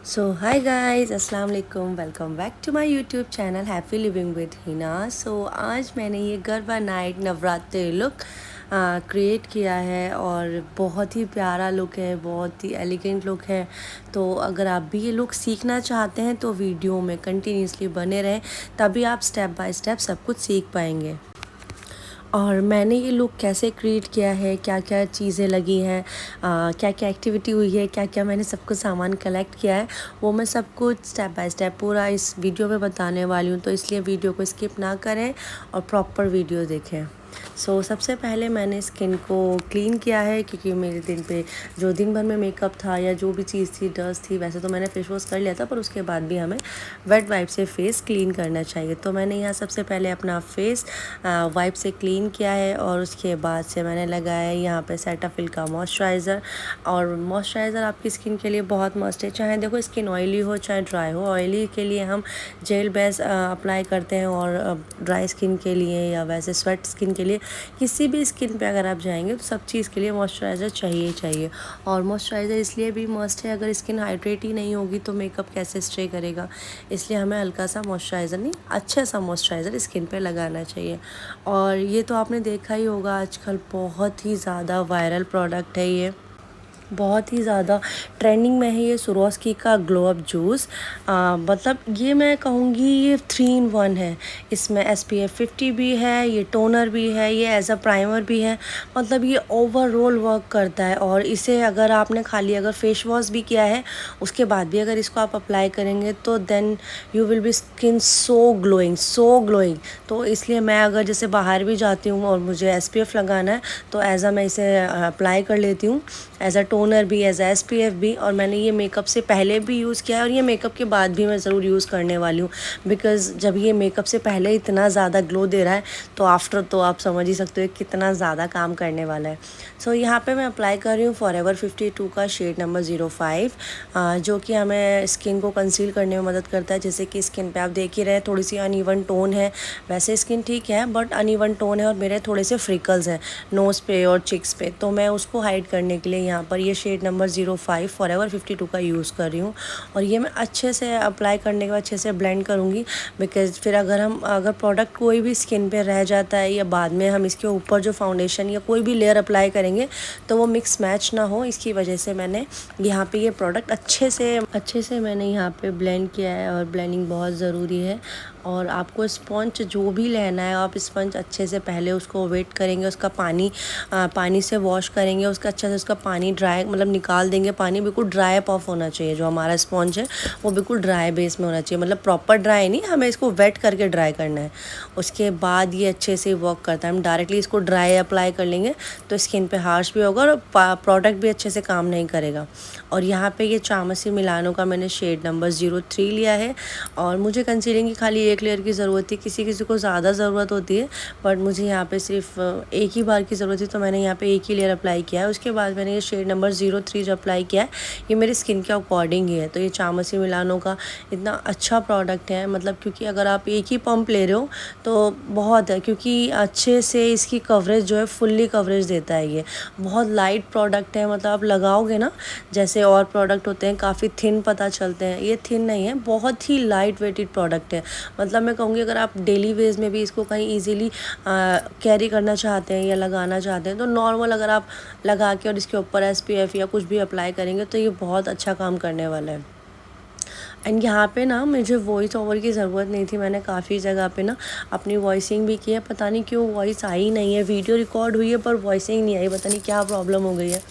सो हाय guys, अस्सलाम वालेकुम। Welcome back to my YouTube channel happy living with Hina. So आज मैंने ये garba night Navratri look create किया है और बहुत ही प्यारा लुक है, बहुत ही एलिगेंट लुक है। तो अगर आप भी ये लुक सीखना चाहते हैं तो वीडियो में कंटिन्यूसली बने रहें, तभी आप स्टेप बाय स्टेप सब कुछ सीख पाएंगे। और मैंने ये लुक कैसे क्रिएट किया है, क्या क्या चीज़ें लगी हैं, क्या क्या एक्टिविटी हुई है, क्या क्या मैंने सब कुछ सामान कलेक्ट किया है, वो मैं सब कुछ स्टेप बाय स्टेप पूरा इस वीडियो में बताने वाली हूँ। तो इसलिए वीडियो को स्किप ना करें और प्रॉपर वीडियो देखें। सबसे पहले मैंने स्किन को क्लीन किया है, क्योंकि मेरे दिन पे जो दिन भर में मेकअप था या जो भी चीज़ थी, डस्ट थी, वैसे तो मैंने फेस वॉश कर लिया था, पर उसके बाद भी हमें वेट वाइप से फेस क्लीन करना चाहिए। तो मैंने यहाँ सबसे पहले अपना फेस वाइप से क्लीन किया है और उसके बाद से मैंने लगाया है यहाँ पे सेटाफिल का मॉइस्चराइज़र। और मॉइस्चराइज़र आपकी स्किन के लिए बहुत मस्ट है, चाहे देखो स्किन ऑयली हो चाहे ड्राई हो। ऑयली के लिए हम जेल बेस अप्लाई करते हैं, और ड्राई स्किन के लिए या वैसे स्वेट स्किन के लिए किसी भी स्किन पे अगर आप जाएंगे तो सब चीज़ के लिए मॉइस्चराइज़र चाहिए ही चाहिए। और मॉइस्चराइज़र इसलिए भी मस्ट है, अगर स्किन हाइड्रेट ही नहीं होगी तो मेकअप कैसे स्टे करेगा। इसलिए हमें हल्का सा मॉइस्चराइज़र नहीं, अच्छा सा मॉइस्चराइज़र स्किन पे लगाना चाहिए। और ये तो आपने देखा ही होगा, आजकल बहुत ही ज़्यादा वायरल प्रोडक्ट है, ये बहुत ही ज़्यादा ट्रेंडिंग में है ये सुरोस्की का ग्लो अप जूस। मतलब ये मैं कहूँगी ये 3 in 1 है। इसमें SPF 50 भी है, ये टोनर भी है, ये एज अ प्राइमर भी है। मतलब ये ओवरऑल वर्क करता है। और इसे अगर आपने खाली अगर फेस वॉश भी किया है, उसके बाद भी अगर इसको आप अप्लाई करेंगे तो then you will be skin so glowing, so glowing. तो इसलिए मैं अगर जैसे बाहर भी जाती हूँ और मुझे SPF लगाना है तो एज अ मैं इसे अप्लाई कर लेती हूँ, एज अ टोनर भी, एज अ SPF भी। और मैंने ये मेकअप से पहले भी यूज़ किया है और ये मेकअप के बाद भी मैं ज़रूर यूज़ करने वाली हूँ, बिकॉज़ जब ये मेकअप से पहले इतना ज़्यादा ग्लो दे रहा है तो आफ्टर तो आप समझ ही सकते हो कितना ज़्यादा काम करने वाला है। यहाँ पे मैं अप्लाई कर रही हूँ फॉरएवर 52 का शेड नंबर 05, जो कि हमें स्किन को कंसील करने में मदद करता है। जैसे कि स्किन पे आप देख ही रहे हैं थोड़ी सी अनइवन टोन है, वैसे स्किन ठीक है बट अनइवन टोन है, और मेरे थोड़े से फ्रिकल्स हैं नोज़ पे और चिक्स पे, तो मैं उसको हाइड करने के लिए यहाँ पर ये शेड नंबर 05 फॉरएवर 52 का यूज़ कर रही हूँ। और ये मैं अच्छे से अप्लाई करने के बाद अच्छे से ब्लेंड करूँगी, बिकॉज़ फिर अगर प्रोडक्ट कोई भी स्किन पे रह जाता है या बाद में हम इसके ऊपर जो फाउंडेशन या कोई भी लेयर अप्लाई करेंगे तो वो मिक्स मैच ना हो, इसकी वजह से मैंने यहाँ पे ये प्रोडक्ट अच्छे से मैंने यहाँ पे ब्लेंड किया है। और ब्लेंडिंग बहुत ज़रूरी है। और आपको स्पंज जो भी लेना है, आप स्पंज अच्छे से पहले उसको वेट करेंगे, उसका पानी से वॉश करेंगे, उसका अच्छा से उसका पानी ड्राई मतलब निकाल देंगे। पानी बिल्कुल ड्राई ऑफ होना चाहिए, जो हमारा स्पंज है वो बिल्कुल ड्राई बेस में होना चाहिए, मतलब प्रॉपर ड्राई नहीं, हमें इसको वेट करके ड्राई करना है। उसके बाद ये अच्छे से वर्क करता है। हम डायरेक्टली इसको ड्राई अप्लाई कर लेंगे तो स्किन पे हार्श भी होगा और प्रोडक्ट भी अच्छे से काम नहीं करेगा। और यहाँ पे ये चामसी मिलानो का मैंने शेड नंबर 03 लिया है। और मुझे कंसीलिंग की खाली एक लेयर की ज़रूरत थी, किसी किसी को ज़्यादा ज़रूरत होती है, बट मुझे यहाँ पे सिर्फ एक ही बार की ज़रूरत थी, तो मैंने यहाँ पे एक ही लेयर अप्लाई किया है। उसके बाद मैंने ये शेड नंबर 03 जो अप्लाई किया है, ये मेरी स्किन के अकॉर्डिंग ही है। तो ये चामसी मिलानो का इतना अच्छा प्रोडक्ट है, मतलब क्योंकि अगर आप एक ही पंप ले रहे हो तो बहुत है, क्योंकि अच्छे से इसकी कवरेज जो है फुल्ली कवरेज देता है। ये बहुत लाइट प्रोडक्ट है, मतलब आप लगाओगे ना, जैसे और प्रोडक्ट होते हैं काफ़ी थिन पता चलते हैं, ये थिन नहीं है, बहुत ही लाइट वेटेड प्रोडक्ट है। मतलब मैं कहूँगी अगर आप डेली वेज में भी इसको कहीं ईजीली कैरी करना चाहते हैं या लगाना चाहते हैं तो नॉर्मल अगर आप लगा के और इसके ऊपर SPF या कुछ भी अप्लाई करेंगे तो ये बहुत अच्छा काम करने वाला है। एंड यहाँ पे ना मुझे वॉइस ओवर की ज़रूरत नहीं थी, मैंने काफ़ी जगह पे ना अपनी वॉइसिंग भी की है, पता नहीं क्यों वॉइस आई नहीं है। वीडियो रिकॉर्ड हुई है पर वॉइसिंग नहीं आई, पता नहीं क्या प्रॉब्लम हो गई है,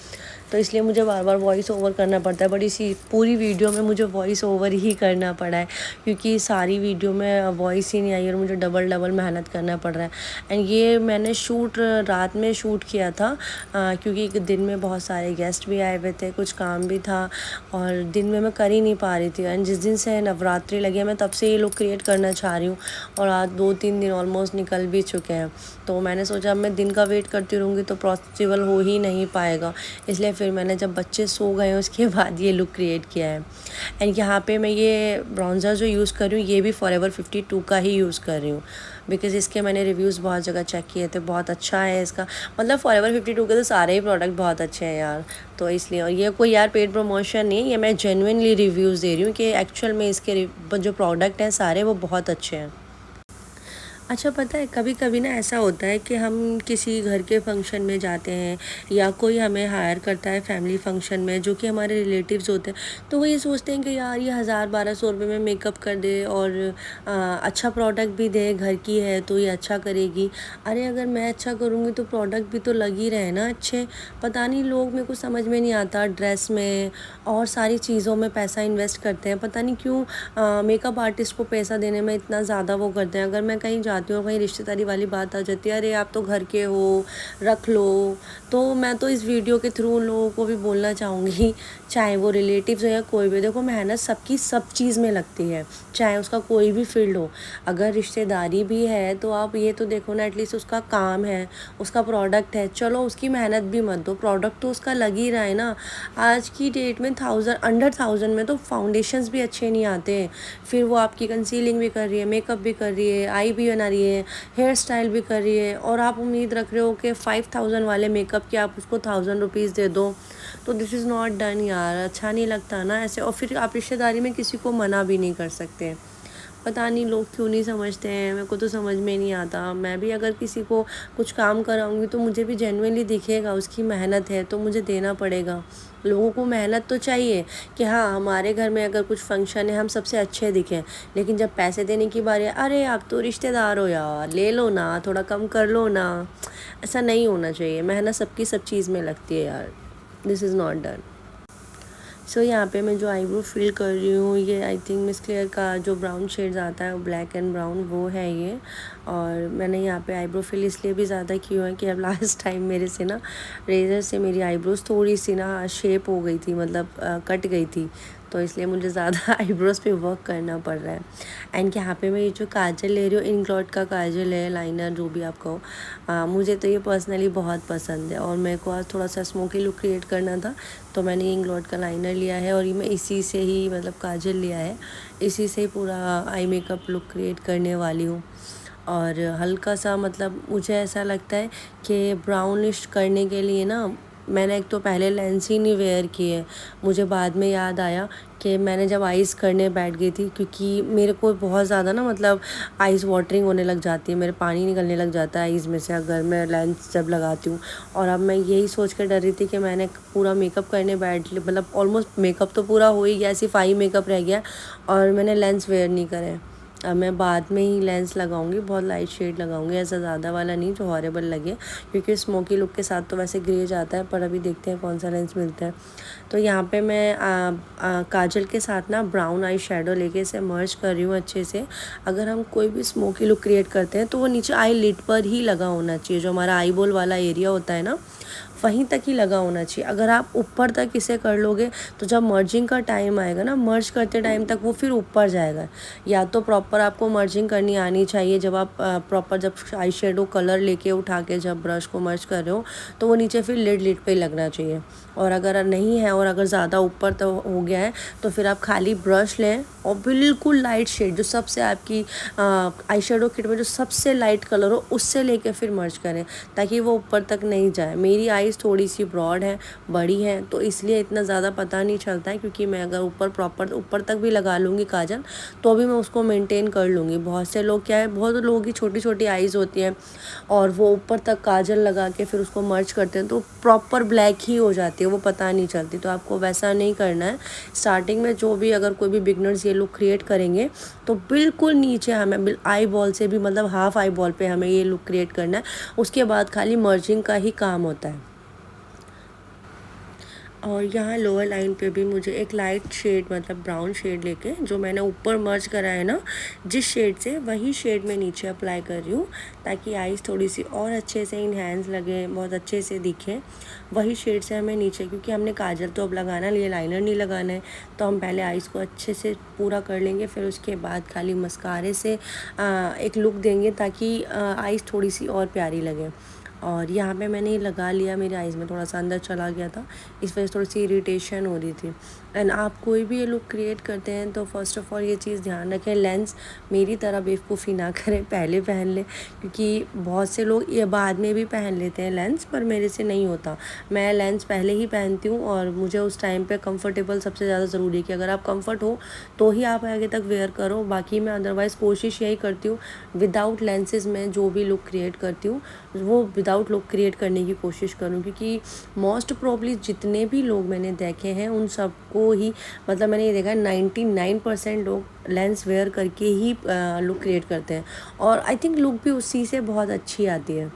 तो इसलिए मुझे बार बार वॉइस ओवर करना पड़ता है। बट इसी पूरी वीडियो में मुझे वॉइस ओवर ही करना पड़ा है, क्योंकि सारी वीडियो में वॉइस ही नहीं आई और मुझे डबल डबल मेहनत करना पड़ रहा है। एंड ये मैंने रात में शूट किया था, क्योंकि दिन में बहुत सारे गेस्ट भी आए हुए थे, कुछ काम भी था और दिन में मैं कर ही नहीं पा रही थी। एंड जिस दिन से नवरात्रि लगी है मैं तब से ये लुक क्रिएट करना चाह रही हूँ, और आज 2-3 दिन ऑलमोस्ट निकल भी चुके हैं। तो मैंने सोचा अब मैं दिन का वेट करती रहूँगी तो पॉसिबल हो ही नहीं पाएगा, इसलिए फिर मैंने जब बच्चे सो गए उसके बाद ये लुक क्रिएट किया है। एंड यहाँ पे मैं ये ब्राउज़र जो यूज़ कर रही हूँ ये भी फॉरएवर 52 का ही यूज़ कर रही हूँ, बिकॉज़ इसके मैंने रिव्यूज़ बहुत जगह चेक किए थे, बहुत अच्छा है इसका। मतलब फॉरएवर 52 के तो सारे ही प्रोडक्ट बहुत अच्छे हैं यार, तो इसलिए। और ये कोई यार पेड प्रमोशन नहीं है, ये मैं जेन्युइनली रिव्यूज़ दे रही हूँ कि एक्चुअल में इसके जो प्रोडक्ट हैं सारे वो बहुत अच्छे हैं। अच्छा, पता है कभी कभी ना ऐसा होता है कि हम किसी घर के फंक्शन में जाते हैं या कोई हमें हायर करता है फैमिली फंक्शन में, जो कि हमारे रिलेटिव्स होते हैं, तो वो ये सोचते हैं कि यार ये 1000-1200 रुपये में मेकअप कर दे और अच्छा प्रोडक्ट भी दे, घर की है तो ये अच्छा करेगी। अरे अगर मैं अच्छा करूँगी तो प्रोडक्ट भी तो लग ही रहे ना अच्छे। पता नहीं लोग, मेरे को समझ में नहीं आता, ड्रेस में और सारी चीज़ों में पैसा इन्वेस्ट करते हैं, पता नहीं क्यों मेकअप आर्टिस्ट को पैसा देने में इतना ज़्यादा वो करते हैं। अगर मैं कहीं जाती हूँ, कहीं रिश्तेदारी वाली बात आ जाती है, अरे आप तो घर के हो, रख लो। तो मैं तो इस वीडियो के थ्रू उन लोगों को भी बोलना चाहूँगी, चाहे वो रिलेटिव्स हो या कोई भी, देखो मेहनत सबकी सब चीज़ में लगती है, चाहे उसका कोई भी फील्ड हो। अगर रिश्तेदारी भी है तो आप ये तो देखो ना, एटलीस्ट उसका काम है, उसका प्रोडक्ट है, चलो उसकी मेहनत भी मत दो, प्रोडक्ट तो उसका लग ही रहा है ना। आज की डेट में अंडर 1000 में तो फाउंडेशंस भी अच्छे नहीं आते, फिर वो आपकी कंसीलिंग भी कर रही है, मेकअप भी कर रही है, आई भी बना रही है, हेयर स्टाइल भी कर रही है, और आप उम्मीद रख रहे हो कि 5000 वाले मेकअप के आप उसको 1000 रुपीज़ दे दो। तो दिस इज़ नॉट डन यार, अच्छा नहीं लगता ना ऐसे। और फिर आप रिश्तेदारी में किसी को मना भी नहीं कर सकते। पता नहीं लोग क्यों नहीं समझते हैं, मेरे को तो समझ में नहीं आता। मैं भी अगर किसी को कुछ काम कराऊंगी तो मुझे भी जेन्युइनली दिखेगा उसकी मेहनत है, तो मुझे देना पड़ेगा। लोगों को मेहनत तो चाहिए कि हाँ हमारे घर में अगर कुछ फंक्शन है हम सबसे अच्छे दिखें, लेकिन जब पैसे देने की बारी है, अरे आप तो रिश्तेदार हो यार, ले लो ना, थोड़ा कम कर लो ना। ऐसा नहीं होना चाहिए, मेहनत सबकी सब चीज़ में लगती है यार। This is not done. So यहाँ पे मैं जो आईब्रो फिल कर रही हूँ, ये आई थिंक मिस क्लियर का जो ब्राउन शेड्स आता है, ब्लैक एंड ब्राउन, वो है ये। और मैंने यहाँ पे आईब्रो फिल इसलिए भी ज़्यादा की हुआ है कि अब लास्ट टाइम मेरे से ना रेज़र से मेरी आईब्रोज थोड़ी सी ना शेप हो गई थी, मतलब कट गई थी, तो इसलिए मुझे ज़्यादा आईब्रोज पे वर्क करना पड़ रहा है। एंड यहाँ पे मैं ये जो काजल ले रही हूँ, इंग्लॉट का काजल है, लाइनर जो भी आप कहो, मुझे तो ये पर्सनली बहुत पसंद है। और मेरे को आज थोड़ा सा स्मोकी लुक क्रिएट करना था, तो मैंने इंग्लॉट का लाइनर लिया है, और ये मैं इसी से ही, मतलब काजल लिया है, इसी से ही पूरा आई मेकअप लुक क्रिएट करने वाली हूँ। और हल्का सा, मतलब मुझे ऐसा लगता है कि ब्राउनिश करने के लिए ना, मैंने एक तो पहले लेंस ही नहीं वेयर किए। मुझे बाद में याद आया कि मैंने जब आइज़ करने बैठ गई थी, क्योंकि मेरे को बहुत ज़्यादा ना, मतलब आइज़ वाटरिंग होने लग जाती है, मेरे पानी निकलने लग जाता है आइज़ में से अगर मैं लेंस जब लगाती हूँ। और अब मैं यही सोच कर डर रही थी कि मैंने पूरा मेकअप करने बैठ लिया, मतलब ऑलमोस्ट मेकअप तो पूरा हो ही गया, सिर्फ आई मेकअप रह गया, और मैंने लेंस वेयर नहीं करे। अब मैं बाद में ही लेंस लगाऊंगी, बहुत लाइट शेड लगाऊंगी, ऐसा ज़्यादा वाला नहीं जो हॉरेबल लगे, क्योंकि स्मोकी लुक के साथ तो वैसे ग्रे जाता है, पर अभी देखते हैं कौन सा लेंस मिलता है। तो यहाँ पे मैं काजल के साथ ना ब्राउन आई शेडो लेके इसे मर्ज कर रही हूँ अच्छे से। अगर हम कोई भी स्मोकी लुक क्रिएट करते हैं तो वो नीचे आई लिड पर ही लगा होना चाहिए, जो हमारा आई बोल वाला एरिया होता है ना, वहीं तक ही लगा होना चाहिए। अगर आप ऊपर तक इसे कर लोगे तो जब मर्जिंग का टाइम आएगा ना, मर्ज करते टाइम तक वो फिर ऊपर जाएगा। या तो प्रॉपर आपको मर्जिंग करनी आनी चाहिए, जब आप प्रॉपर जब आई शेडो कलर लेके उठा के जब ब्रश को मर्ज कर रहे हो, तो वो नीचे फिर लिड पे लगना चाहिए। और अगर नहीं है, और अगर ज़्यादा ऊपर तो हो गया है, तो फिर आप खाली ब्रश लें और बिल्कुल लाइट शेड, जो सबसे आपकी आई शेडो किट में जो सबसे लाइट कलर हो, उससे लेके फिर मर्ज करें, ताकि वो ऊपर तक नहीं जाए। मेरी आईज़ थोड़ी सी ब्रॉड है, बड़ी है, तो इसलिए इतना ज़्यादा पता नहीं चलता है, क्योंकि मैं अगर प्रॉपर ऊपर तक भी लगा लूँगी काजल, तो भी मैं उसको मेंटेन कर लूँगी। बहुत से लोग क्या है, बहुत लोगों की छोटी छोटी आईज़ होती हैं, और वो ऊपर तक काजल लगा के फिर उसको मर्ज करते हैं, तो प्रॉपर ब्लैक ही हो जाती है, वो पता नहीं चलती। तो आपको वैसा नहीं करना है। स्टार्टिंग में जो भी, अगर कोई भी बिगनर्स ये लुक क्रिएट करेंगे, तो बिल्कुल नीचे हमें आई बॉल से भी, मतलब हाफ आई बॉल पे हमें ये लुक क्रिएट करना है। उसके बाद खाली मर्जिंग का ही काम होता है। और यहाँ लोअर लाइन पे भी मुझे एक लाइट शेड, मतलब ब्राउन शेड लेके, जो मैंने ऊपर मर्ज करा है ना जिस शेड से, वही शेड मैं नीचे अप्लाई कर रही हूँ, ताकि आईज़ थोड़ी सी और अच्छे से इन्हेंस लगे, बहुत अच्छे से दिखे। वही शेड से हमें नीचे, क्योंकि हमने काजल तो अब लगाना नहीं है, लाइनर नहीं लगाना है, तो हम पहले आईज़ को अच्छे से पूरा कर लेंगे, फिर उसके बाद खाली मस्कारे से एक लुक देंगे, ताकि आईज़ थोड़ी सी और प्यारी लगे। और यहाँ पे मैंने ये लगा लिया, मेरे आइज़ में थोड़ा सा अंदर चला गया था, इस वजह से थोड़ी सी इरिटेशन हो रही थी। एंड आप कोई भी ये लुक क्रिएट करते हैं तो फर्स्ट ऑफ़ ऑल ये चीज़ ध्यान रखें, लेंस मेरी तरह बेवकूफ़ी ना करें, पहले पहन लें, क्योंकि बहुत से लोग ये बाद में भी पहन लेते हैं लेंस, पर मेरे से नहीं होता। मैं लेंस पहले ही पहनती हूँ और मुझे उस टाइम पे कंफर्टेबल सबसे ज़्यादा ज़रूरी है कि अगर आप कंफर्ट हो तो ही आप आगे तक वेयर करो। बाकी मैं अदरवाइज़ कोशिश यही करती हूँ विदाउट लेंसेज में जो भी लुक क्रिएट करती हूँ वो विदाउट लुक क्रिएट करने की कोशिश करूँ, क्योंकि मोस्ट प्रोबली जितने भी लोग मैंने देखे हैं उन सबको ही, मतलब मैंने ये देखा है 99% लोग लेंस वेयर करके ही लुक क्रिएट करते हैं, और आई थिंक लुक भी उसी से बहुत अच्छी आती है।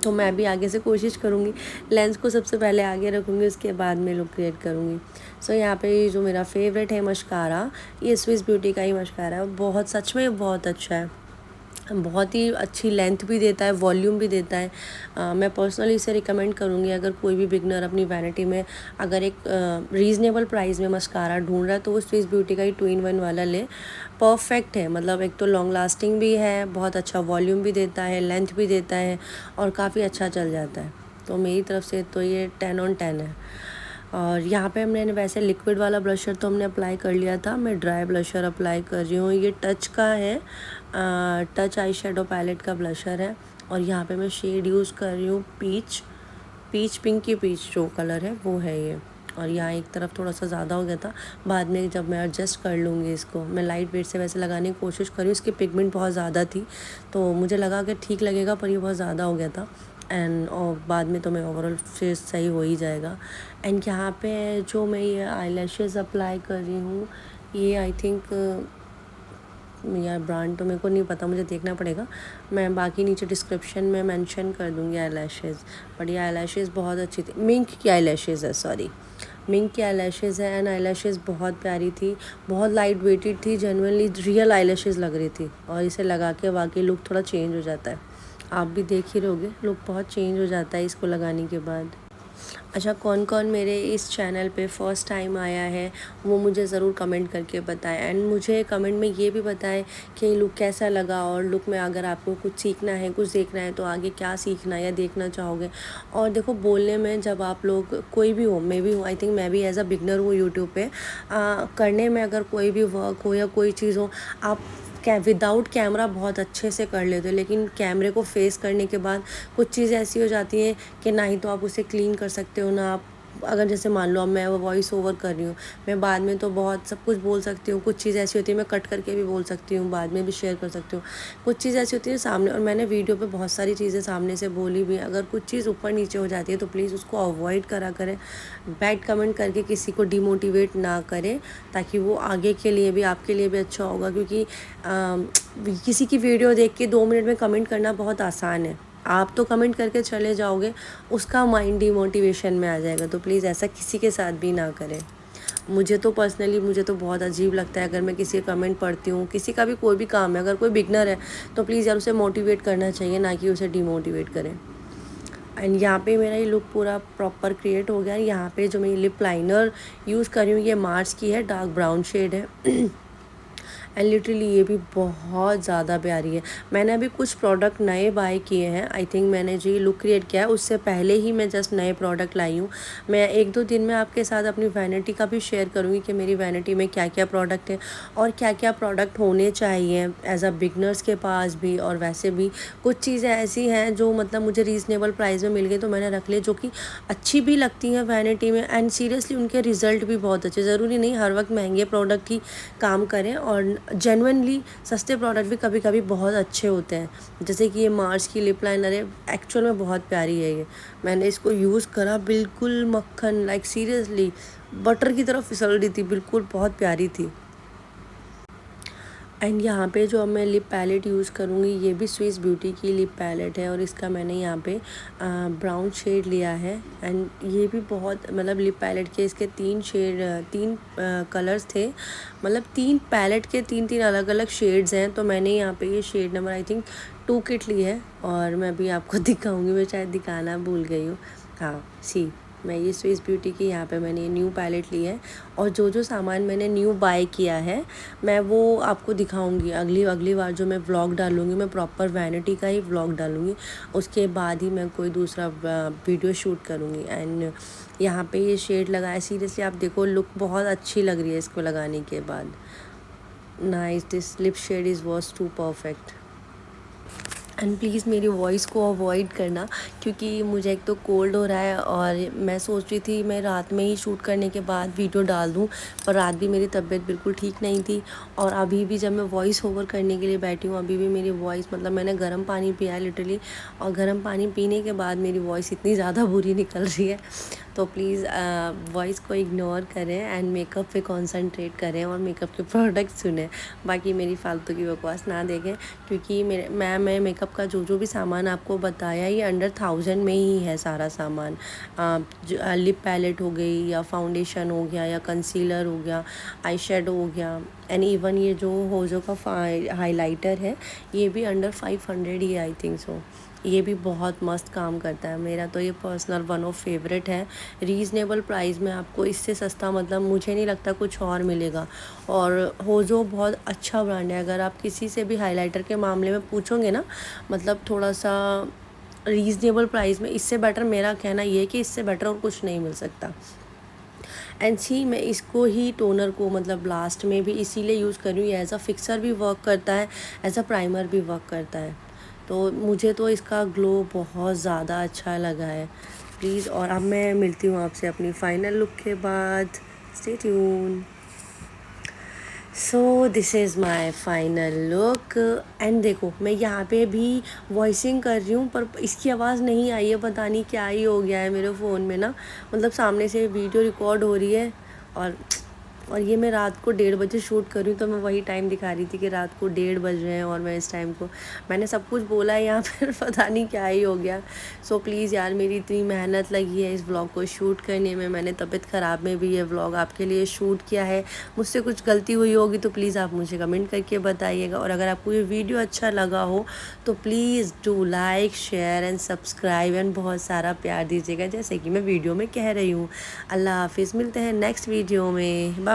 तो मैं भी आगे से कोशिश करूँगी, लेंस को सबसे पहले आगे रखूँगी, उसके बाद में लुक क्रिएट करूँगी। सो यहाँ पे जो मेरा फेवरेट है मस्कारा, ये स्विस ब्यूटी का ही मस्कारा है, बहुत सच में बहुत अच्छा है, बहुत ही अच्छी लेंथ भी देता है, वॉल्यूम भी देता है। मैं पर्सनली इसे रिकमेंड करूँगी, अगर कोई भी बिगनर अपनी वैनिटी में अगर एक रीज़नेबल प्राइस में मस्कारा ढूंढ रहा है तो वो स्विस ब्यूटी का ही 2-in-1 वाला ले, परफेक्ट है। मतलब एक तो लॉन्ग लास्टिंग भी है, बहुत अच्छा वॉल्यूम भी देता है, लेंथ भी देता है और काफ़ी अच्छा चल जाता है। तो मेरी तरफ से तो ये 10/10 है। और यहाँ पे मैंने वैसे लिक्विड वाला ब्लशर तो हमने अप्लाई कर लिया था, मैं ड्राई ब्लशर अप्लाई कर रही हूँ। ये टच का है, टच आई शेडो पैलेट का ब्लशर है, और यहाँ पे मैं शेड यूज़ कर रही हूँ पीच पिंकी पीच जो कलर है वो है ये। और यहाँ एक तरफ थोड़ा सा ज़्यादा हो गया था, बाद में जब मैं एडजस्ट कर लूँगी इसको। मैं लाइट वेट से वैसे लगाने की कोशिश कर रही हूँ, इसकी पिगमेंट बहुत ज़्यादा थी तो मुझे लगा कि ठीक लगेगा, पर ये बहुत ज़्यादा हो गया था। एंड और बाद में तो मैं ओवरऑल फेस सही हो ही जाएगा। एंड यहाँ पे जो मैं ये आईलैशेस अप्लाई कर रही हूँ, ये आई थिंक, यार ब्रांड तो मेरे को नहीं पता, मुझे देखना पड़ेगा, मैं बाकी नीचे डिस्क्रिप्शन में मेंशन कर दूँगी आईलैशेस। बट ये आईलैशेस बहुत अच्छी थी, मिंक की आईलैशेस है, सॉरी मिंक की आईलैशेस है। एंड आईलैशेस बहुत प्यारी थी, बहुत लाइट वेटेड थी, जेन्युइनली रियल आईलैशेस लग रही थी, और इसे लगा के वाकई लुक थोड़ा चेंज हो जाता है। आप भी देख ही रहोगे, लुक बहुत चेंज हो जाता है इसको लगाने के बाद। अच्छा, कौन कौन मेरे इस चैनल पे फ़र्स्ट टाइम आया है वो मुझे ज़रूर कमेंट करके बताएं। एंड मुझे कमेंट में ये भी बताएं कि लुक कैसा लगा, और लुक में अगर आपको कुछ सीखना है, कुछ देखना है तो आगे क्या सीखना या देखना चाहोगे। और देखो, बोलने में जब आप लोग कोई भी हो, मैं भी हूँ, आई थिंक मैं भी एज अ बिगनर हूँ यूट्यूब पे, करने में अगर कोई भी वर्क हो या कोई चीज़ हो, आप विदाउट कैमरा बहुत अच्छे से कर लेते हो, लेकिन कैमरे को फेस करने के बाद कुछ चीज़ें ऐसी हो जाती हैं कि ना ही तो आप उसे क्लीन कर सकते हो, ना आप, अगर जैसे मान लो अब मैं वो वॉइस ओवर कर रही हूँ, मैं बाद में तो बहुत सब कुछ बोल सकती हूँ, कुछ चीज़ ऐसी होती है मैं कट करके भी बोल सकती हूँ, बाद में भी शेयर कर सकती हूँ। कुछ चीज़ ऐसी होती है सामने, और मैंने वीडियो पे बहुत सारी चीज़ें सामने से बोली भी, अगर कुछ चीज़ ऊपर नीचे हो जाती है तो प्लीज़ उसको अवॉइड करा करें, बैड कमेंट करके किसी को डिमोटिवेट ना करें, ताकि वो आगे के लिए भी, आपके लिए भी अच्छा होगा। क्योंकि किसी की वीडियो देख के 2 मिनट में कमेंट करना बहुत आसान है, आप तो कमेंट करके चले जाओगे, उसका माइंड डिमोटिवेशन में आ जाएगा। तो प्लीज़ ऐसा किसी के साथ भी ना करें। मुझे तो पर्सनली, मुझे तो बहुत अजीब लगता है अगर मैं किसी का कमेंट पढ़ती हूँ, किसी का भी कोई भी काम है, अगर कोई बिगनर है तो प्लीज़ यार उसे मोटिवेट करना चाहिए, ना कि उसे डिमोटिवेट करें। एंड यहाँ पे मेरा ये लुक पूरा प्रॉपर क्रिएट हो गया। यहाँ पे जो मैं लिप लाइनर यूज़ कर रही हूँ ये मार्स की है, डार्क ब्राउन शेड है। एंड लिटरली ये भी बहुत ज़्यादा प्यारी है। मैंने अभी कुछ प्रोडक्ट नए बाय किए हैं, आई थिंक मैंने जो ये लुक क्रिएट किया है उससे पहले ही मैं जस्ट नए प्रोडक्ट लाई हूँ। मैं 1-2 दिन में आपके साथ अपनी वैनिटी का भी शेयर करूँगी कि मेरी वैनिटी में क्या क्या प्रोडक्ट है और क्या क्या प्रोडक्ट होने चाहिए एज अ बिगनर्स के पास भी। और वैसे भी कुछ चीज़ें ऐसी हैं जो मतलब मुझे रीज़नेबल प्राइस में मिल गई तो मैंने रख ली, जो कि अच्छी भी लगती हैं वैनिटी में, एंड सीरियसली उनके रिज़ल्ट भी बहुत अच्छे। ज़रूरी नहीं हर वक्त महंगे प्रोडक्ट ही काम करें, और जेन्युइनली सस्ते प्रोडक्ट भी कभी कभी बहुत अच्छे होते हैं। जैसे कि ये मार्स की लिप लाइनर है, एक्चुअल में बहुत प्यारी है ये। मैंने इसको यूज़ करा, बिल्कुल मक्खन, लाइक सीरियसली बटर की तरफ फिसल रही थी, बिल्कुल बहुत प्यारी थी। एंड यहाँ पे जो अब मैं लिप पैलेट यूज़ करूँगी ये भी स्विस ब्यूटी की लिप पैलेट है, और इसका मैंने यहाँ पे ब्राउन शेड लिया है। एंड ये भी बहुत, मतलब लिप पैलेट के इसके 3 कलर्स थे, मतलब 3 पैलेट के 3 अलग अलग शेड्स हैं। तो मैंने यहाँ पे ये shade number I think 2 kit ली है, और मैं अभी आपको दिखाऊँगी, मैं शायद दिखाना भूल गई हूँ। हाँ, सी मैं ये स्विस ब्यूटी की यहाँ पे मैंने न्यू पैलेट ली है, और जो सामान मैंने न्यू बाय किया है मैं वो आपको दिखाऊंगी अगली बार जो मैं व्लॉग डालूँगी। मैं प्रॉपर वैनिटी का ही व्लॉग डालूँगी, उसके बाद ही मैं कोई दूसरा वीडियो शूट करूँगी। एंड यहाँ पे ये शेड लगाया, सीरियसली आप देखो लुक बहुत अच्छी लग रही है इसको लगाने के बाद। Nice, this lip shade is was too perfect. And please मेरी वॉइस को अवॉइड करना, क्योंकि मुझे एक तो कोल्ड हो रहा है, और मैं सोच रही थी मैं रात में ही शूट करने के बाद वीडियो डाल दूं, पर रात भी मेरी तबीयत बिल्कुल ठीक नहीं थी। और अभी भी जब मैं वॉइस ओवर करने के लिए बैठी हूँ, अभी भी मेरी वॉइस, मतलब मैंने गर्म पानी पिया है लिटरली, और गर्म पानी पीने के बाद मेरी वॉइस इतनी ज़्यादा बुरी निकल रही है। तो प्लीज़ वॉइस को इग्नोर करें एंड मेकअप पे कंसंट्रेट करें और मेकअप के प्रोडक्ट सुनें। बाकी मेरी फालतू की बकवास ना देखें, क्योंकि मैं मेकअप का जो भी सामान आपको बताया ये अंडर 1000 में ही है सारा सामान। लिप पैलेट हो गई, या फाउंडेशन हो गया, या कंसीलर हो गया, आई शेडो हो गया, एंड इवन ये जो होजो का हाइलाइटर है ये भी under 500 he I think so. ये भी बहुत मस्त काम करता है, मेरा तो ये पर्सनल वन ऑफ फेवरेट है। रीज़नेबल प्राइस में आपको इससे सस्ता, मतलब मुझे नहीं लगता कुछ और मिलेगा। और होजो बहुत अच्छा ब्रांड है, अगर आप किसी से भी हाइलाइटर के मामले में पूछोगे ना, मतलब थोड़ा सा रीज़नेबल प्राइस में, इससे बेटर, मेरा कहना ये है कि इससे बेटर और कुछ नहीं मिल सकता। एंड सी मैं इसको ही टोनर को, मतलब लास्ट में भी इसीलिए यूज़ कर रही हूँ, ये एज अ फिक्सर भी वर्क करता है, एज अ प्राइमर भी वर्क करता है। तो मुझे तो इसका ग्लो बहुत ज़्यादा अच्छा लगा है। प्लीज़, और अब मैं मिलती हूँ आपसे अपनी फ़ाइनल लुक के बाद। Stay tune. So this is my final look. And देखो मैं यहाँ पे भी वॉइसिंग कर रही हूँ, पर इसकी आवाज़ नहीं आई है, पता नहीं क्या ही हो गया है मेरे फ़ोन में ना, मतलब सामने से वीडियो रिकॉर्ड हो रही है, और ये मैं रात को 1:30 बजे शूट कर रही हूँ, तो मैं वही टाइम दिखा रही थी कि रात को 1:30 बज रहे हैं, और मैं इस टाइम को मैंने सब कुछ बोला है यहाँ पर पता नहीं क्या ही हो गया। सो प्लीज़ यार, मेरी इतनी मेहनत लगी है इस व्लॉग को शूट करने में, मैंने तबीयत ख़राब में भी ये व्लॉग आपके लिए शूट किया है। मुझसे कुछ गलती हुई होगी तो प्लीज़ आप मुझे कमेंट करके बताइएगा, और अगर आपको ये वीडियो अच्छा लगा हो तो please do like, share and subscribe, and बहुत सारा प्यार दीजिएगा, जैसे कि मैं वीडियो में कह रही हूँ। अल्लाह हाफिज़, मिलते हैं नेक्स्ट वीडियो में, बाय बाय।